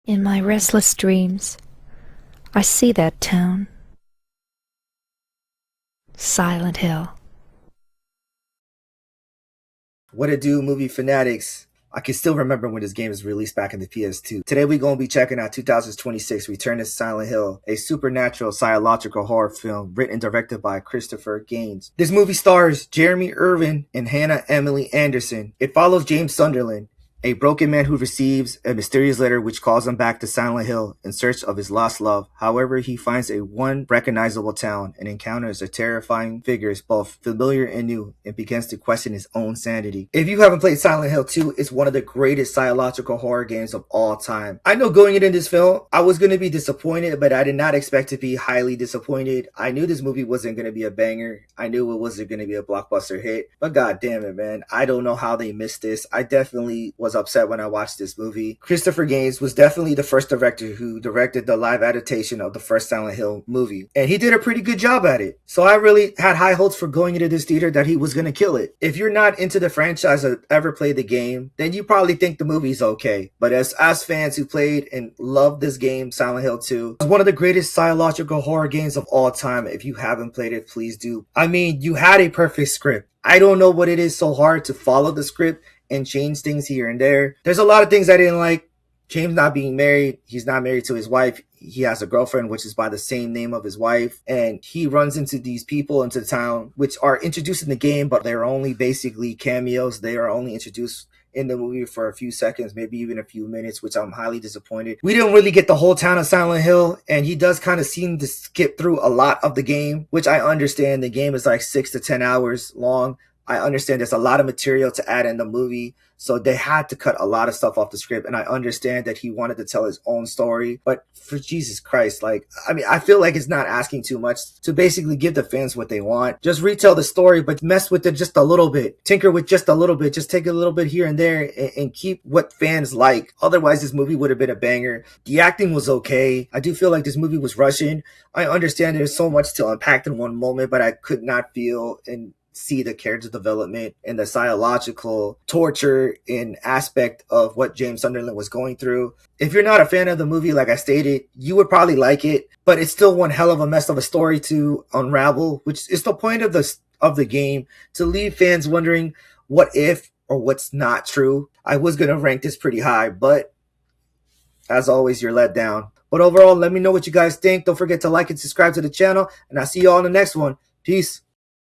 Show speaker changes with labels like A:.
A: In my restless dreams, I see that town. Silent Hill.
B: What it do, movie fanatics? I can still remember when this game was released back in the PS2. Today we're going to be checking out 2026 Return to Silent Hill, a supernatural psychological horror film written and directed by Christopher Gaines. This movie stars Jeremy Irvin and Hannah Emily Anderson. It follows James Sunderland, a broken man who receives a mysterious letter which calls him back to Silent Hill in search of his lost love. However, he finds a one recognizable town and encounters a terrifying figures both familiar and new and begins to question his own sanity. If you haven't played Silent Hill 2, it's one of the greatest psychological horror games of all time. I know going into this film, I was going to be disappointed, but I did not expect to be highly disappointed. I knew this movie wasn't going to be a banger. I knew it wasn't going to be a blockbuster hit, but god damn it, man. I don't know how they missed this. I definitely was upset when I watched this movie. Christopher Gaines was definitely the first director who directed the live adaptation of the first Silent Hill movie, and he did a pretty good job at it. So I really had high hopes for going into this theater that he was going to kill it. If you're not into the franchise or ever played the game, then you probably think the movie's okay. But as fans who played and loved this game, Silent Hill 2, it's one of the greatest psychological horror games of all time. If you haven't played it, please do. I mean, you had a perfect script. I don't know what it is so hard to follow the script and change things here and there. There's a lot of things I didn't like. James not being married. He's not married to his wife. He has a girlfriend, which is by the same name of his wife. And he runs into these people into the town, which are introduced in the game, but they're only basically cameos. They are only introduced in the movie for a few seconds, maybe even a few minutes, which I'm highly disappointed. We didn't really get the whole town of Silent Hill, and he does kind of seem to skip through a lot of the game, which I understand. The game is like 6 to 10 hours long. I understand there's a lot of material to add in the movie, so they had to cut a lot of stuff off the script, and I understand that he wanted to tell his own story, but for Jesus Christ, I feel like it's not asking too much to basically give the fans what they want. Just retell the story, but mess with it just a little bit. Tinker with just a little bit. Just take a little bit here and there and keep what fans like. Otherwise, this movie would have been a banger. The acting was okay. I do feel like this movie was rushing. I understand there's so much to unpack in one moment, but I could not feel and see the character development and the psychological torture and aspect of what James Sunderland was going through. If you're not a fan of the movie, like I stated, you would probably like it, but it's still one hell of a mess of a story to unravel, which is the point of the game, to leave fans wondering what if or what's not true. I was going to rank this pretty high, but as always, you're let down. But overall, let me know what you guys think. Don't forget to like and subscribe to the channel, and I'll see you all in the next one. Peace.